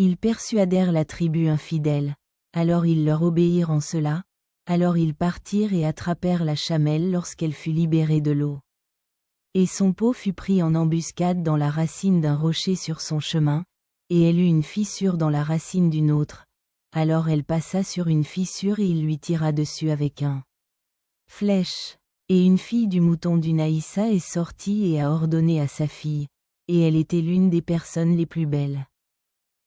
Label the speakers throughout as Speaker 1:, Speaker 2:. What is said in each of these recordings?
Speaker 1: Ils persuadèrent la tribu infidèle. Alors ils leur obéirent en cela. Alors ils partirent et attrapèrent la chamelle lorsqu'elle fut libérée de l'eau. Et son pot fut pris en embuscade dans la racine d'un rocher sur son chemin, et elle eut une fissure dans la racine d'une autre. Alors elle passa sur une fissure et il lui tira dessus avec un flèche. Et une fille du mouton d'Unaïssa est sortie et a ordonné à sa fille, et elle était l'une des personnes les plus belles.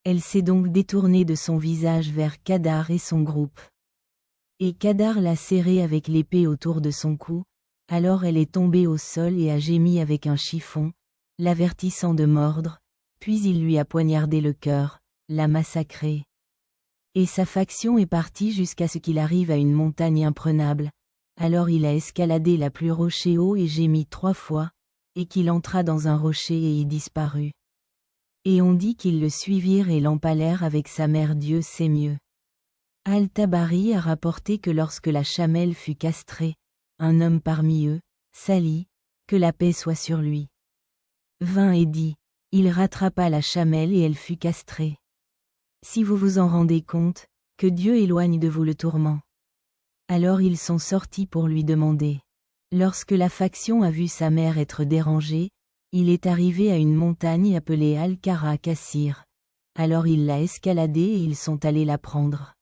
Speaker 1: Elle s'est donc détournée de son visage vers Kadar et son groupe. Et Kadar l'a serrée avec l'épée autour de son cou, alors elle est tombée au sol et a gémi avec un chiffon, l'avertissant de mordre, puis il lui a poignardé le cœur, l'a massacrée. Et sa faction est partie jusqu'à ce qu'il arrive à une montagne imprenable, alors il a escaladé la plus rocher haut et gémi 3 fois, et qu'il entra dans un rocher et y disparut. Et on dit qu'ils le suivirent et l'empalèrent avec sa mère, Dieu sait mieux. Al-Tabari a rapporté que lorsque la chamelle fut castrée, un homme parmi eux, Sali, que la paix soit sur lui, vint et dit, il rattrapa la chamelle et elle fut castrée. Si vous vous en rendez compte, que Dieu éloigne de vous le tourment. Alors ils sont sortis pour lui demander. Lorsque la faction a vu sa mère être dérangée, il est arrivé à une montagne appelée Al-Kara Kassir. Alors il l'a escaladée et ils sont allés la prendre.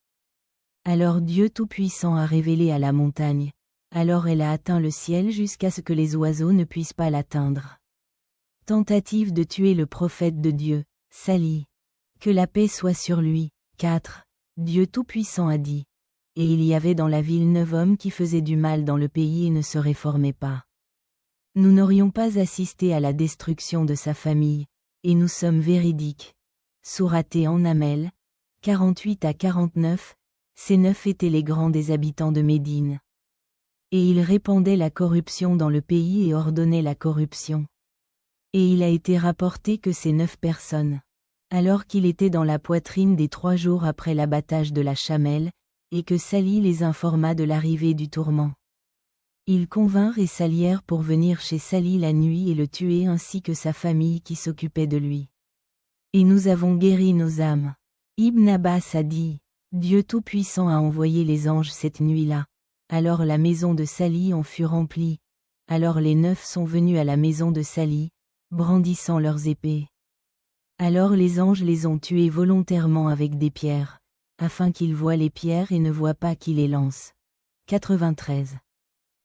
Speaker 1: Alors Dieu Tout-Puissant a révélé à la montagne. Alors elle a atteint le ciel jusqu'à ce que les oiseaux ne puissent pas l'atteindre. Tentative de tuer le prophète de Dieu, Sali. Que la paix soit sur lui. 4. Dieu Tout-Puissant a dit. Et il y avait dans la ville 9 hommes qui faisaient du mal dans le pays et ne se réformaient pas. Nous n'aurions pas assisté à la destruction de sa famille, et nous sommes véridiques. Souraté en Amel, 48 à 49, ces 9 étaient les grands des habitants de Médine. Et ils répandaient la corruption dans le pays et ordonnaient la corruption. Et il a été rapporté que ces 9 personnes, alors qu'il était dans la poitrine des 3 jours après l'abattage de la chamelle, et que Sali les informa de l'arrivée du tourment. Ils convinrent et s'allièrent pour venir chez Sali la nuit et le tuer ainsi que sa famille qui s'occupait de lui. Et nous avons guéri nos âmes. Ibn Abbas a dit, Dieu Tout-Puissant a envoyé les anges cette nuit-là. Alors la maison de Sali en fut remplie. Alors les 9 sont venus à la maison de Sali, brandissant leurs épées. Alors les anges les ont tués volontairement avec des pierres, afin qu'ils voient les pierres et ne voient pas qui les lance. 93.